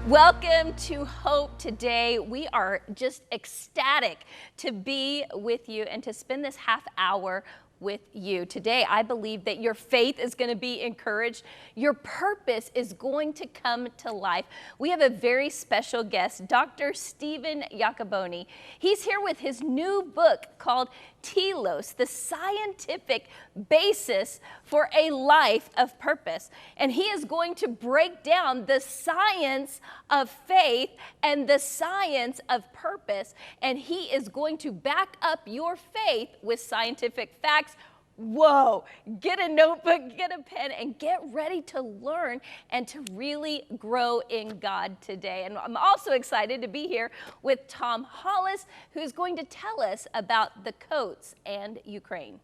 Welcome to Hope Today. We are just ecstatic to be with you and to spend this half hour with you. Today, I believe that your faith is going to be encouraged. Your purpose is going to come to life. We have a very special guest, Dr. Stephen Iacoboni. He's here with his new book called TELOS, the scientific basis for a life of purpose. And he is going to break down the science of faith and the science of purpose. And he is going to back up your faith with scientific facts. Whoa, get a notebook, get a pen, and get ready to learn and to really grow in God today. And I'm also excited to be here with Tom Hollis, who's going to tell us about the coats and Ukraine.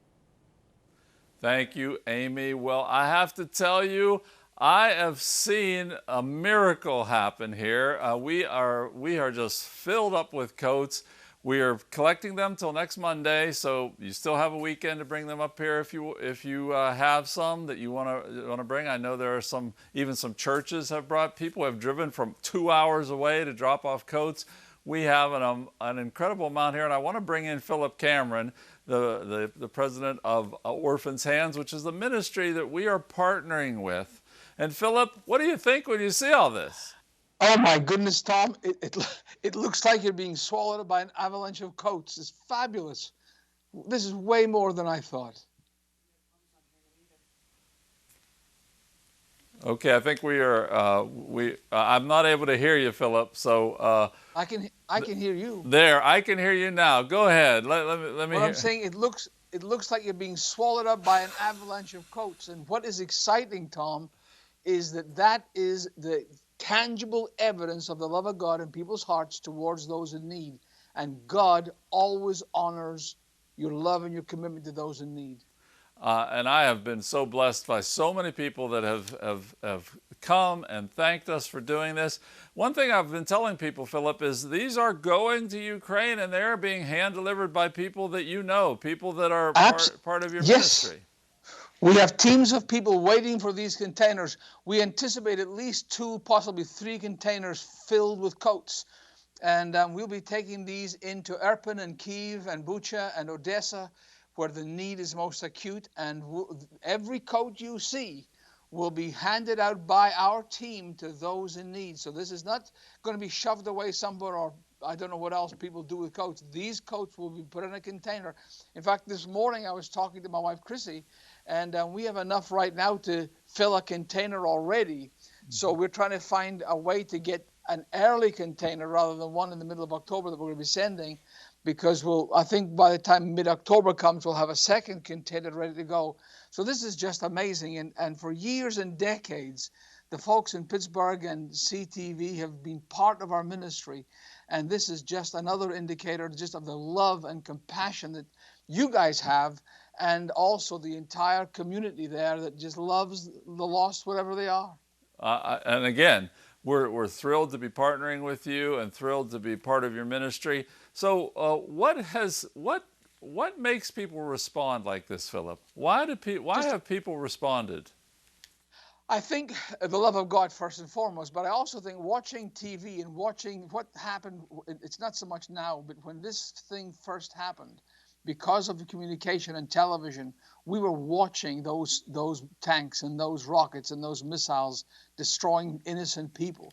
Thank you, Amy. Well, I have to tell you, I have seen a miracle happen here. We are just filled up with coats. We are collecting them till next Monday, so you still have a weekend to bring them up here if you have some that you want to bring. I know there are even some churches have brought people who have driven from 2 hours away to drop off coats. We have an incredible amount here, and I want to bring in Philip Cameron, the president of Orphans' Hands, which is the ministry that we are partnering with. And Philip, what do you think when you see all this? Oh my goodness, Tom! It looks like you're being swallowed up by an avalanche of coats. It's fabulous. This is way more than I thought. Okay, I think we are. I'm not able to hear you, Philip. So I can hear you. There, I can hear you now. Go ahead. Let me. What I'm saying, it looks like you're being swallowed up by an avalanche of coats. And what is exciting, Tom, is that is the tangible evidence of the love of God in people's hearts towards those in need. And God always honors your love and your commitment to those in need. And I have been so blessed by so many people that have come and thanked us for doing this. One thing I've been telling people, Philip, is these are going to Ukraine and they're being hand-delivered by people that you know, people that are part of your ministry. We have teams of people waiting for these containers. We anticipate at least 2, possibly 3 containers filled with coats. And we'll be taking these into Irpin and Kyiv and Bucha and Odessa, where the need is most acute. And every coat you see will be handed out by our team to those in need. So this is not going to be shoved away somewhere, or I don't know what else people do with coats. These coats will be put in a container. In fact, this morning I was talking to my wife, Chrissy, and we have enough right now to fill a container already. So we're trying to find a way to get an early container rather than one in the middle of October that we're going to be sending, because I think by the time mid-October comes, we'll have a second container ready to go. So this is just amazing. And for years and decades, the folks in Pittsburgh and CTV have been part of our ministry. And this is just another indicator just of the love and compassion that you guys have, and also the entire community there that just loves the lost wherever they are. And again, we're thrilled to be partnering with you and thrilled to be part of your ministry. So what makes people respond like this, Philip? Why have people responded? I think the love of God first and foremost, but I also think watching TV and watching what happened, it's not so much now, but when this thing first happened, because of the communication and television, we were watching those tanks and those rockets and those missiles destroying innocent people.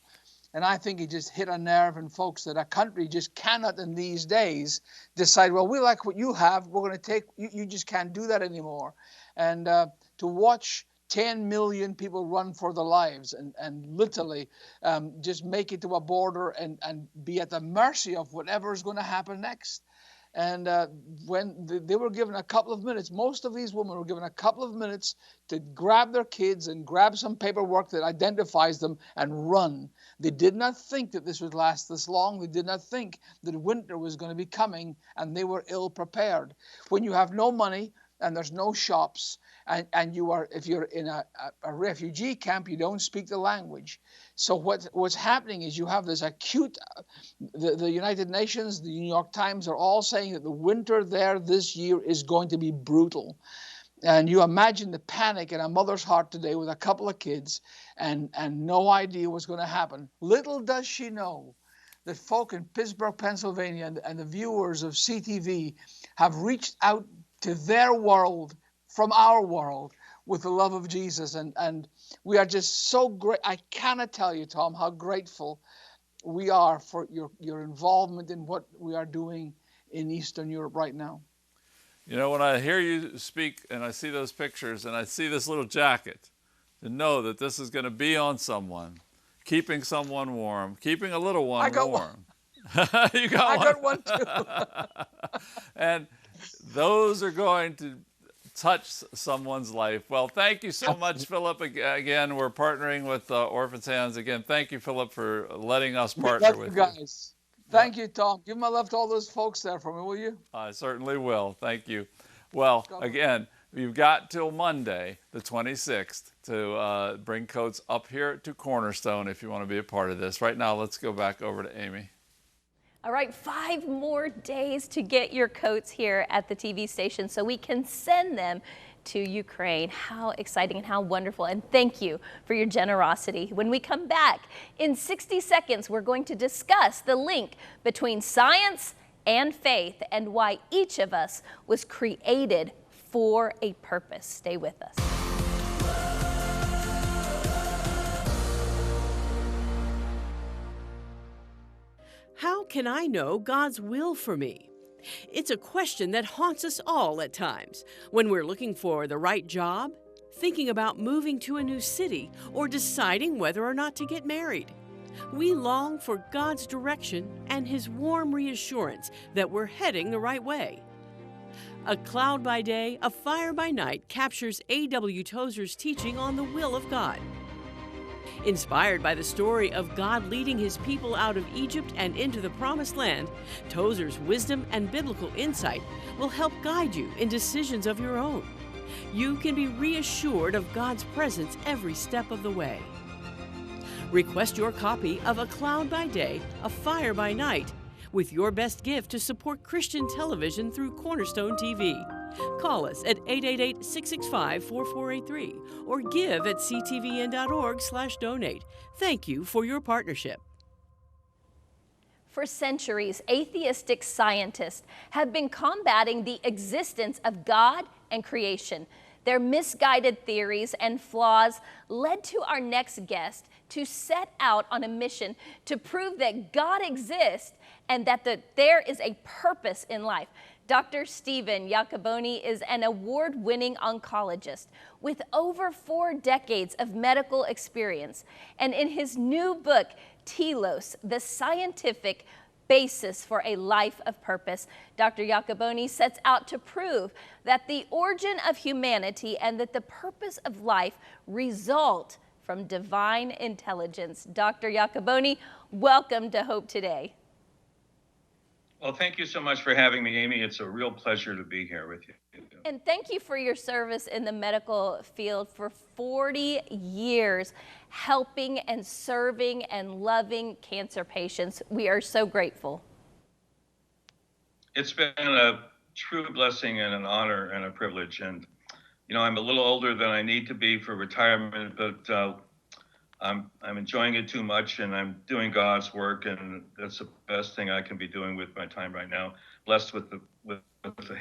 And I think it just hit a nerve in folks that a country just cannot in these days decide, well, we like what you have, we're going to take, you just can't do that anymore. And to watch 10 million people run for their lives and literally just make it to a border and be at the mercy of whatever is going to happen next. And when they were given a couple of minutes, most of these women were given a couple of minutes to grab their kids and grab some paperwork that identifies them and run. They did not think that this would last this long. They did not think that winter was going to be coming, and they were ill prepared. When you have no money and there's no shops, and if you're in a refugee camp, you don't speak the language. So what's happening is you have this acute, the United Nations, the New York Times are all saying that the winter there this year is going to be brutal. And you imagine the panic in a mother's heart today with a couple of kids and no idea what's going to happen. Little does she know that folk in Pittsburgh, Pennsylvania, and the viewers of CTV have reached out to their world from our world with the love of Jesus. And we are just so great. I cannot tell you, Tom, how grateful we are for your involvement in what we are doing in Eastern Europe right now. You know, when I hear you speak and I see those pictures and I see this little jacket, to know that this is going to be on someone, keeping someone warm, keeping a little one warm. You got one? I got one too. And those are going to touch someone's life. Well, thank you so much, Philip. Again, we're partnering with Orphans Hands. Again, thank you, Philip, for letting us partner with you. Guys. Thank you, Tom. Give my love to all those folks there for me, will you? I certainly will. Thank you. Well, again, you've got till Monday, the 26th, to bring coats up here to Cornerstone if you want to be a part of this. Right now, let's go back over to Amy. All right, 5 more days to get your coats here at the TV station so we can send them to Ukraine. How exciting and how wonderful. And thank you for your generosity. When we come back in 60 seconds, we're going to discuss the link between science and faith and why each of us was created for a purpose. Stay with us. How can I know God's will for me? It's a question that haunts us all at times when we're looking for the right job, thinking about moving to a new city, or deciding whether or not to get married. We long for God's direction and His warm reassurance that we're heading the right way. A Cloud by Day, a Fire by Night captures A.W. Tozer's teaching on the will of God. Inspired by the story of God leading His people out of Egypt and into the Promised Land, Tozer's wisdom and biblical insight will help guide you in decisions of your own. You can be reassured of God's presence every step of the way. Request your copy of A Cloud by Day, a Fire by Night, with your best gift to support Christian television through Cornerstone TV. Call us at 888-665-4483 or give at ctvn.org/donate. Thank you for your partnership. For centuries, atheistic scientists have been combating the existence of God and creation. Their misguided theories and flaws led to our next guest to set out on a mission to prove that God exists and that there is a purpose in life. Dr. Stephen Iacoboni is an award-winning oncologist with over 4 decades of medical experience. And in his new book, TELOS, The Scientific Basis for a Life of Purpose, Dr. Iacoboni sets out to prove that the origin of humanity and that the purpose of life result from divine intelligence. Dr. Iacoboni, welcome to Hope Today. Well, thank you so much for having me, Amy. It's a real pleasure to be here with you. And thank you for your service in the medical field for 40 years, helping and serving and loving cancer patients. We are so grateful. It's been a true blessing and an honor and a privilege. And, you know, I'm a little older than I need to be for retirement, but I'm enjoying it too much, and I'm doing God's work, and that's the best thing I can be doing with my time right now. Blessed with the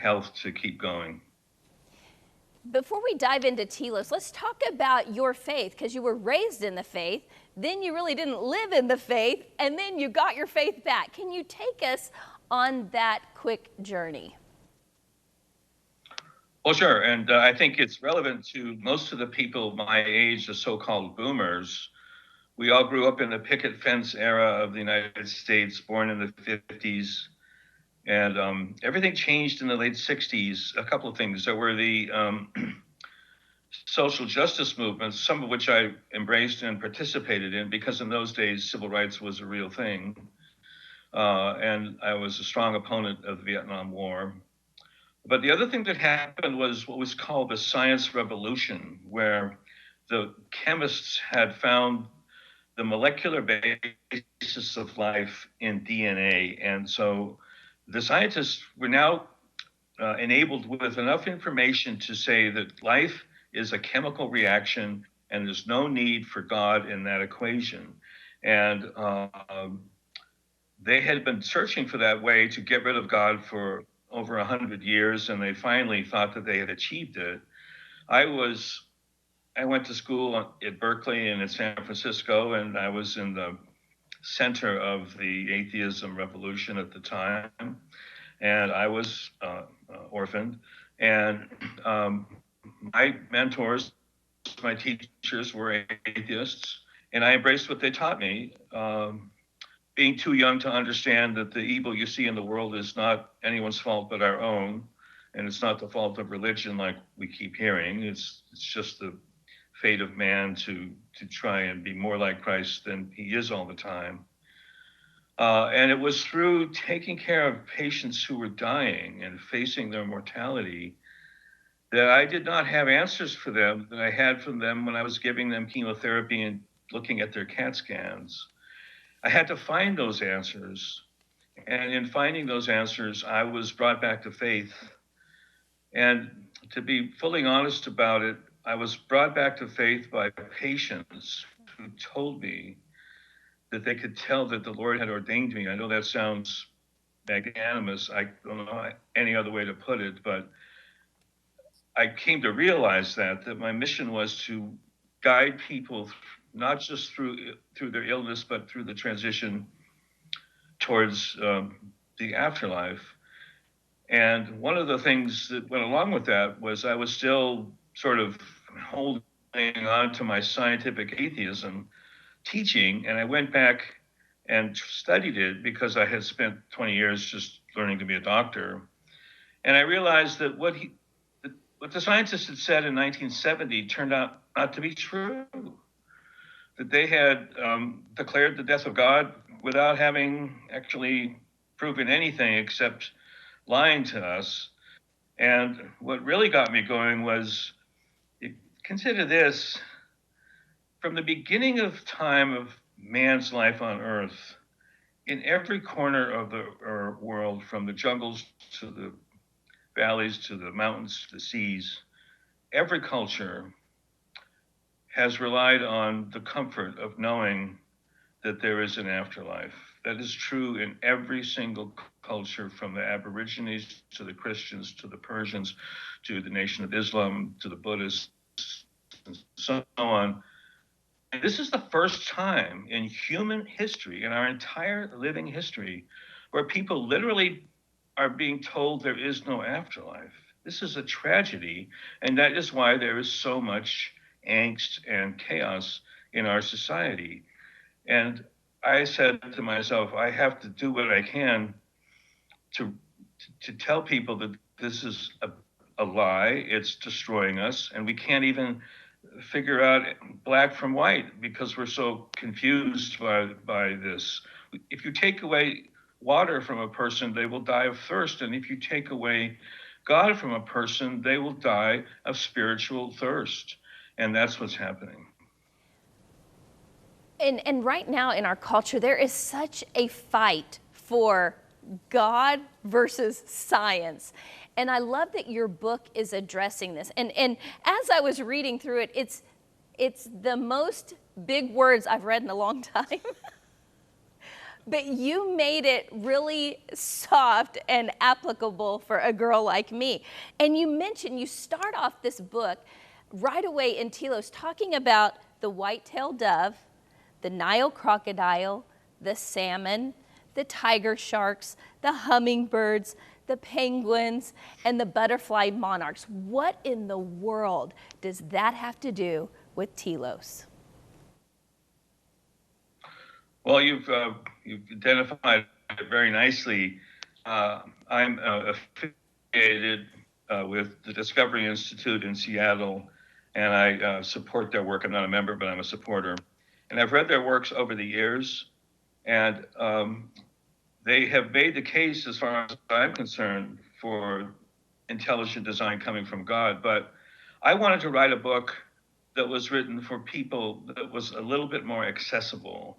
health to keep going. Before we dive into TELOS, let's talk about your faith, because you were raised in the faith, then you really didn't live in the faith, and then you got your faith back. Can you take us on that quick journey? Well, sure. And I think it's relevant to most of the people my age, the so-called boomers. We all grew up in the picket fence era of the United States, born in the 50s. And everything changed in the late 60s. A couple of things. There were the social justice movements, some of which I embraced and participated in, because in those days, civil rights was a real thing. And I was a strong opponent of the Vietnam War. But the other thing that happened was what was called the science revolution, where the chemists had found the molecular basis of life in DNA. And so the scientists were now enabled with enough information to say that life is a chemical reaction and there's no need for God in that equation. And they had been searching for that way to get rid of God for over 100 years, and they finally thought that they had achieved it. I went to school at Berkeley and at San Francisco, and I was in the center of the atheism revolution at the time, and I was orphaned. And my mentors, my teachers were atheists, and I embraced what they taught me. Being too young to understand that the evil you see in the world is not anyone's fault but our own, and it's not the fault of religion like we keep hearing. It's just the fate of man to try and be more like Christ than he is all the time. And it was through taking care of patients who were dying and facing their mortality that I did not have answers for them that I had from them when I was giving them chemotherapy and looking at their CAT scans. I had to find those answers. And in finding those answers, I was brought back to faith. And to be fully honest about it, I was brought back to faith by patients who told me that they could tell that the Lord had ordained me. I know that sounds magnanimous. I don't know any other way to put it, but I came to realize that my mission was to guide people not just through their illness, but through the transition towards the afterlife. And one of the things that went along with that was I was still sort of holding on to my scientific atheism teaching, and I went back and studied it because I had spent 20 years just learning to be a doctor. And I realized that what the scientists had said in 1970 turned out not to be true. That they had declared the death of God without having actually proven anything except lying to us. And what really got me going was, consider this, from the beginning of time of man's life on earth, in every corner of the world, from the jungles to the valleys to the mountains to the seas, every culture has relied on the comfort of knowing that there is an afterlife. That is true in every single culture, from the Aborigines to the Christians to the Persians to the Nation of Islam to the Buddhists and so on. And this is the first time in human history, in our entire living history, where people literally are being told there is no afterlife. This is a tragedy, and that is why there is so much angst and chaos in our society. And I said to myself, I have to do what I can to tell people that this is a lie, it's destroying us, and we can't even figure out black from white because we're so confused by this. If you take away water from a person, they will die of thirst. And if you take away God from a person, they will die of spiritual thirst. And that's what's happening. And right now in our culture, there is such a fight for God versus science. And I love that your book is addressing this. And as I was reading through it, it's the most big words I've read in a long time. But you made it really soft and applicable for a girl like me. And you mentioned, you start off this book right away in Telos talking about the white-tailed dove, the Nile crocodile, the salmon, the tiger sharks, the hummingbirds, the penguins, and the butterfly monarchs. What in the world does that have to do with Telos? Well, you've identified it very nicely. I'm affiliated with the Discovery Institute in Seattle, and I support their work. I'm not a member, but I'm a supporter. And I've read their works over the years, and they have made the case, as far as I'm concerned, for intelligent design coming from God. But I wanted to write a book that was written for people that was a little bit more accessible.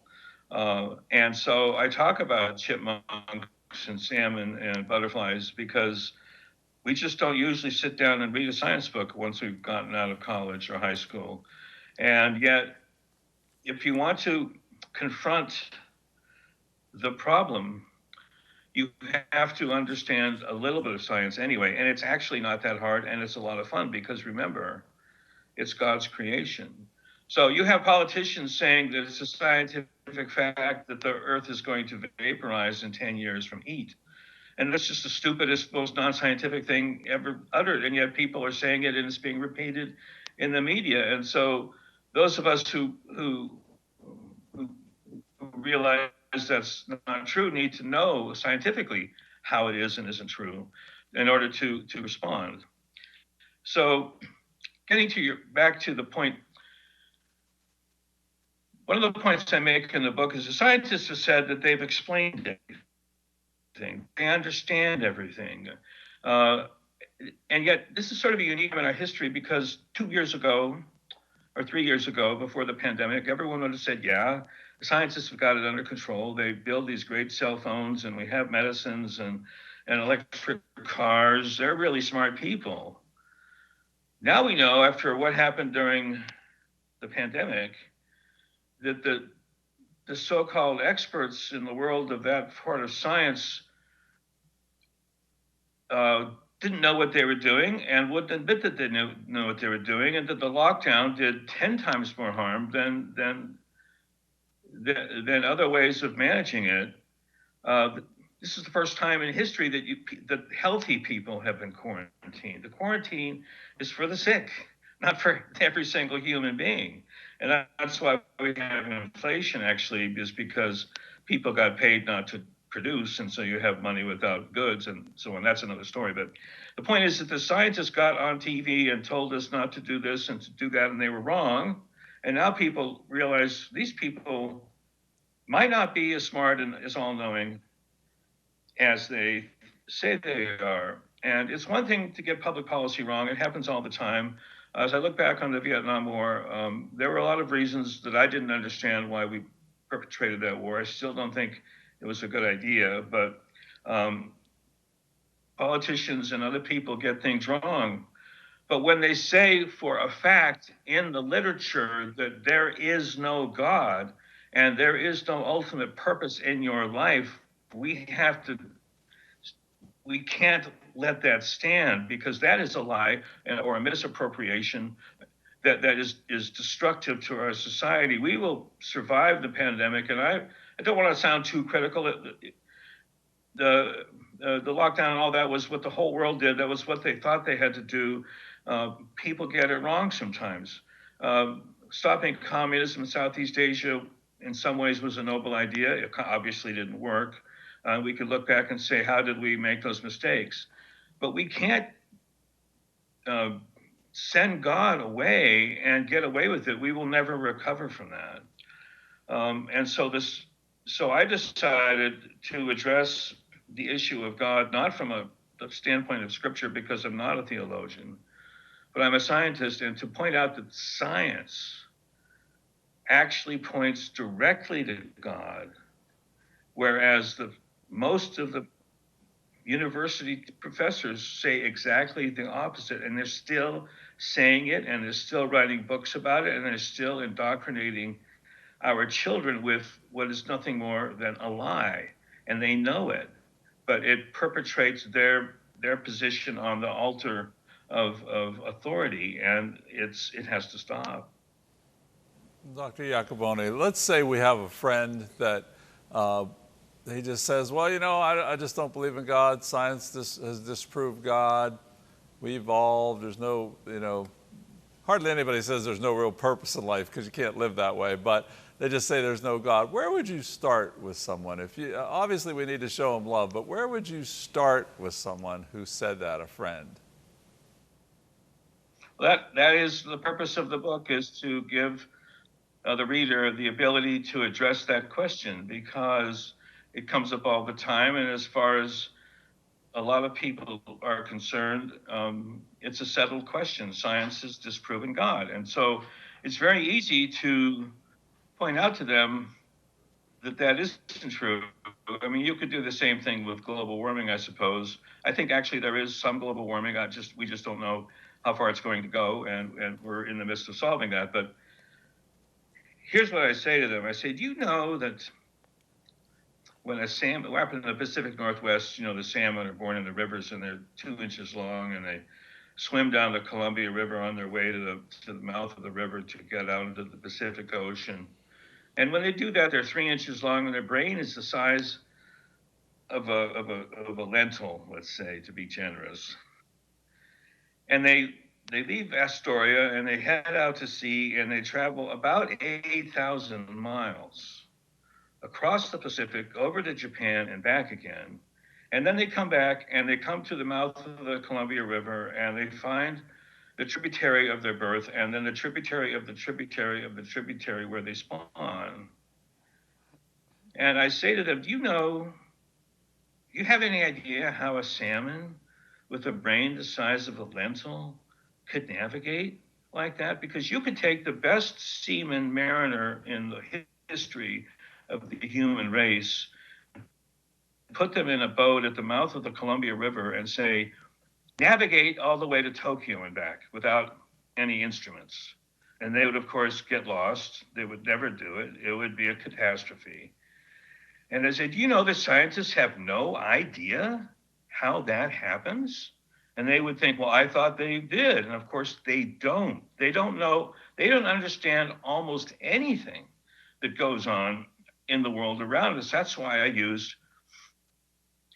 And so I talk about chipmunks and salmon and butterflies because We just don't usually sit down and read a science book once we've gotten out of college or high school. And yet, if you want to confront the problem, you have to understand a little bit of science anyway. And it's actually not that hard, and it's a lot of fun because remember, it's God's creation. So you have politicians saying that it's a scientific fact that the earth is going to vaporize in 10 years from heat. And that's just the stupidest, most non-scientific thing ever uttered. And yet people are saying it and it's being repeated in the media. And so those of us who realize that's not true need to know scientifically how it is and isn't true in order to respond. So getting to back to the point, one of the points I make in the book is the scientists have said that they've explained everything. They understand everything. And yet this is sort of a unique in our history because 2 years ago or 3 years ago, before the pandemic, everyone would have said, yeah, the scientists have got it under control. They build these great cell phones and we have medicines and electric cars. They're really smart people. Now we know after what happened during the pandemic that the so-called experts in the world of that part of science didn't know what they were doing and wouldn't admit that they knew what they were doing, and that the lockdown did 10 times more harm than other ways of managing it. This is the first time in history that healthy people have been quarantined. The quarantine is for the sick, not for every single human being. And that's why we have inflation, actually, is because people got paid not to produce, and so you have money without goods, and so on. That's another story. But the point is that the scientists got on TV and told us not to do this and to do that, and they were wrong. And now people realize these people might not be as smart and as all-knowing as they say they are. And it's one thing to get public policy wrong. It happens all the time. As I look back on the Vietnam War, there were a lot of reasons that I didn't understand why we perpetrated that war. I still don't think it was a good idea, but politicians and other people get things wrong. But when they say for a fact in the literature that there is no God and there is no ultimate purpose in your life, we can't let that stand, because that is a lie or a misappropriation that is destructive to our society. We will survive the pandemic, and I don't want to sound too critical. The lockdown and all that was what the whole world did. That was what they thought they had to do. People get it wrong sometimes. Stopping communism in Southeast Asia in some ways was a noble idea. It obviously didn't work. We could look back and say, how did we make those mistakes? But we can't send God away and get away with it. We will never recover from that. So I decided to address the issue of God, not from the standpoint of Scripture, because I'm not a theologian, but I'm a scientist, and to point out that science actually points directly to God, whereas most of the university professors say exactly the opposite, and they're still saying it, and they're still writing books about it, and they're still indoctrinating our children with what is nothing more than a lie, and they know it, but it perpetrates their position on the altar of authority, and it has to stop. Dr. Iacoboni, let's say we have a friend that he just says, well, I just don't believe in God. Science has disproved God. We evolved. There's no, hardly anybody says there's no real purpose in life, because you can't live that way, but they just say there's no God. Where would you start with someone? Obviously we need to show them love, but where would you start with someone who said that, a friend? That is the purpose of the book, is to give the reader the ability to address that question, because it comes up all the time, and as far as a lot of people are concerned, it's a settled question. Science has disproven God, and so it's very easy to point out to them that isn't true, I mean, you could do the same thing with global warming, I suppose. I think actually there is some global warming. We just don't know how far it's going to go, and we're in the midst of solving that. But here's what I say to them. I say, do you know that when a salmon, we're up in the Pacific Northwest, you know, the salmon are born in the rivers and they're 2 inches long, and they swim down the Columbia River on their way to the mouth of the river to get out into the Pacific Ocean. And when they do that, they're 3 inches long, and their brain is the size of a lentil, let's say, to be generous. And they leave Astoria and they head out to sea, and they travel about 8,000 miles across the Pacific over to Japan and back again. And then they come back and they come to the mouth of the Columbia River, and they find the tributary of their birth, and then the tributary of the tributary of the tributary where they spawn. And I say to them, do you have any idea how a salmon with a brain the size of a lentil could navigate like that? Because you could take the best seaman mariner in the history of the human race, put them in a boat at the mouth of the Columbia River and say, navigate all the way to Tokyo and back without any instruments. And they would, of course, get lost. They would never do it. It would be a catastrophe. And I said, do you know that scientists have no idea how that happens? And they would think, well, I thought they did. And of course, they don't. They don't know. They don't understand almost anything that goes on in the world around us. That's why I used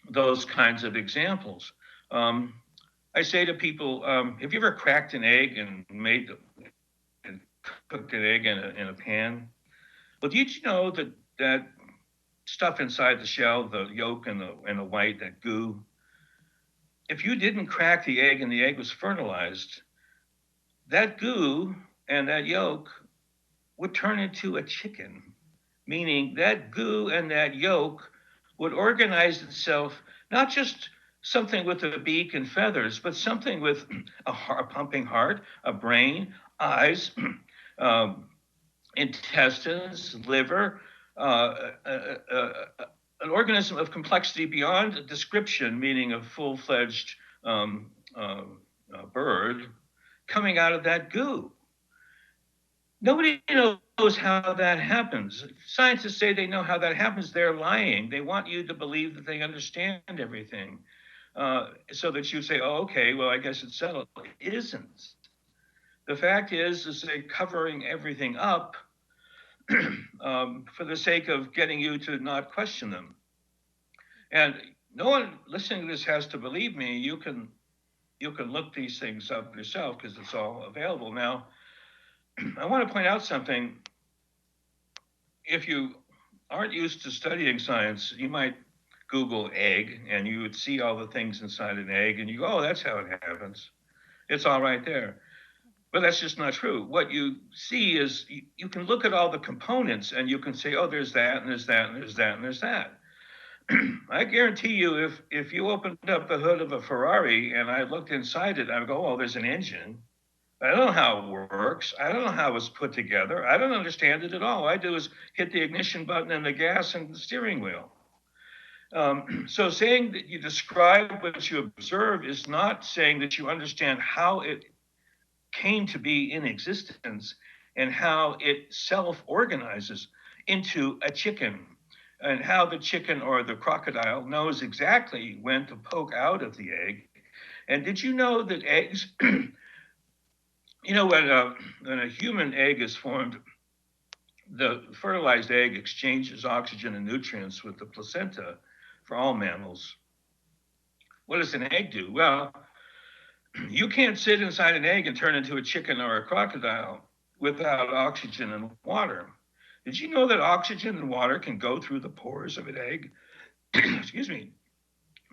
those kinds of examples. I say to people, have you ever cracked an egg and cooked an egg in a pan? Well, did you know that stuff inside the shell, the yolk and the white, that goo, if you didn't crack the egg and the egg was fertilized, that goo and that yolk would turn into a chicken, meaning that goo and that yolk would organize itself, not just something with a beak and feathers, but something with a pumping heart, a brain, eyes, intestines, liver, an organism of complexity beyond description, meaning a full-fledged bird coming out of that goo. Nobody knows how that happens. Scientists say they know how that happens. They're lying. They want you to believe that they understand everything, so that you say, oh, okay, well, I guess it's settled. It isn't. The fact is they're covering everything up for the sake of getting you to not question them. And no one listening to this has to believe me. You can look these things up yourself because it's all available. Now, I want to point out something. If you aren't used to studying science, you might Google egg and you would see all the things inside an egg and you go, oh, that's how it happens. It's all right there. But that's just not true. What you see is you can look at all the components and you can say, oh, there's that, and there's that, and there's that, and there's that. I guarantee you, if you opened up the hood of a Ferrari and I looked inside it, I would go, oh, there's an engine. I don't know how it works. I don't know how it's put together. I don't understand it at all. All I do is hit the ignition button and the gas and the steering wheel. So saying that you describe what you observe is not saying that you understand how it came to be in existence and how it self-organizes into a chicken, and how the chicken or the crocodile knows exactly when to poke out of the egg. And did you know that eggs, when a human egg is formed, the fertilized egg exchanges oxygen and nutrients with the placenta for all mammals. What does an egg do? Well, you can't sit inside an egg and turn into a chicken or a crocodile without oxygen and water. Did you know that oxygen and water can go through the pores of an egg? Excuse me.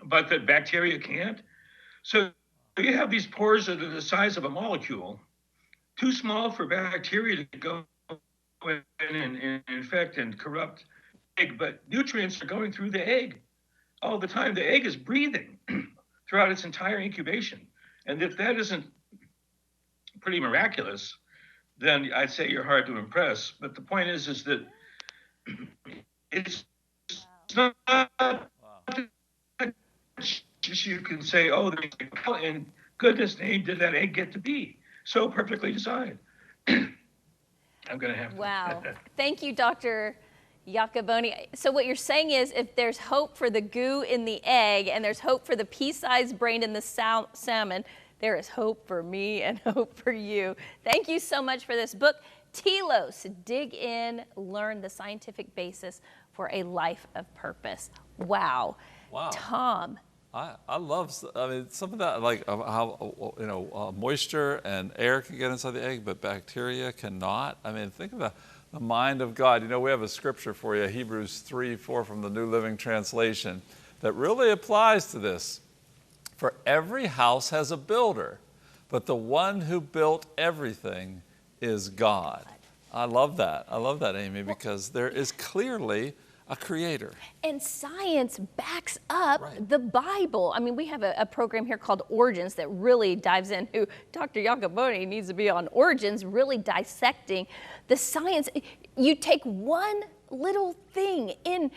But that bacteria can't? So you have these pores that are the size of a molecule, too small for bacteria to go in and infect and corrupt egg, but nutrients are going through the egg all the time. The egg is breathing throughout its entire incubation. And if that isn't pretty miraculous, then I'd say you're hard to impress. But the point is that it's not you can say, oh, how in goodness name did that egg get to be so perfectly designed? I'm going to have to. Wow. Thank you, Dr. Iacoboni. So what you're saying is if there's hope for the goo in the egg and there's hope for the pea-sized brain in the salmon, there is hope for me and hope for you. Thank you so much for this book, TELOS. Dig in, learn the scientific basis for a life of purpose. Wow. Wow. Tom. I love, I mean, some of that, like how, moisture and air can get inside the egg, but bacteria cannot. I mean, think of the mind of God. You know, we have a scripture for you, Hebrews 3:4 from the New Living Translation, that really applies to this. For every house has a builder, but the one who built everything is God. I love that. I love that, Amy, because there is clearly a creator. And science backs up the Bible. I mean, we have a program here called Origins that really dives in. Who Dr. Iacoboni needs to be on Origins, really dissecting the science. You take one little thing in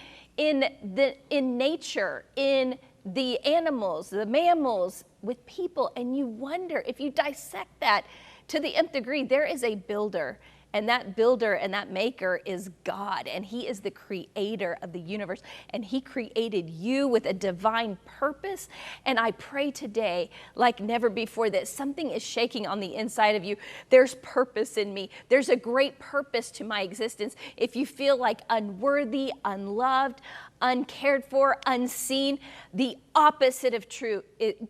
nature, in the animals, the mammals, with people, and you wonder if you dissect that to the nth degree, there is a builder. And that builder and that maker is God, and he is the creator of the universe, and he created you with a divine purpose. And I pray today, like never before, that something is shaking on the inside of you. There's purpose in me. There's a great purpose to my existence. If you feel like unworthy, unloved, uncared for, unseen, the opposite of true.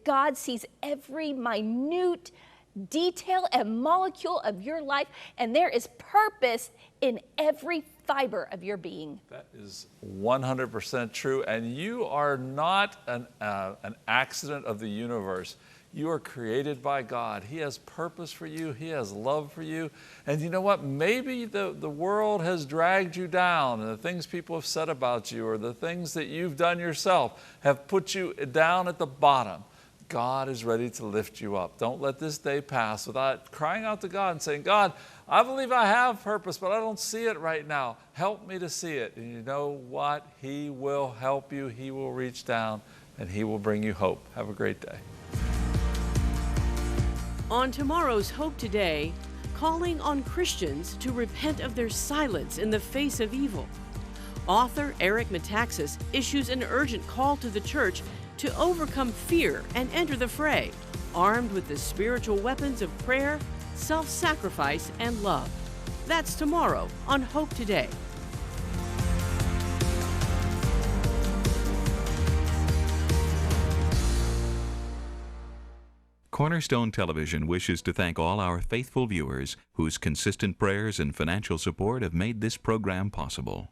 God sees every minute detail and molecule of your life, and there is purpose in every fiber of your being. That is 100% true, and you are not an accident of the universe. You are created by God. He has purpose for you. He has love for you. And you know what? Maybe the world has dragged you down, and the things people have said about you or the things that you've done yourself have put you down at the bottom. God is ready to lift you up. Don't let this day pass without crying out to God and saying, God, I believe I have purpose, but I don't see it right now. Help me to see it. And you know what? He will help you. He will reach down and he will bring you hope. Have a great day. On tomorrow's Hope Today, calling on Christians to repent of their silence in the face of evil. Author Eric Metaxas issues an urgent call to the church to overcome fear and enter the fray, armed with the spiritual weapons of prayer, self-sacrifice, and love. That's tomorrow on Hope Today. Cornerstone Television wishes to thank all our faithful viewers whose consistent prayers and financial support have made this program possible.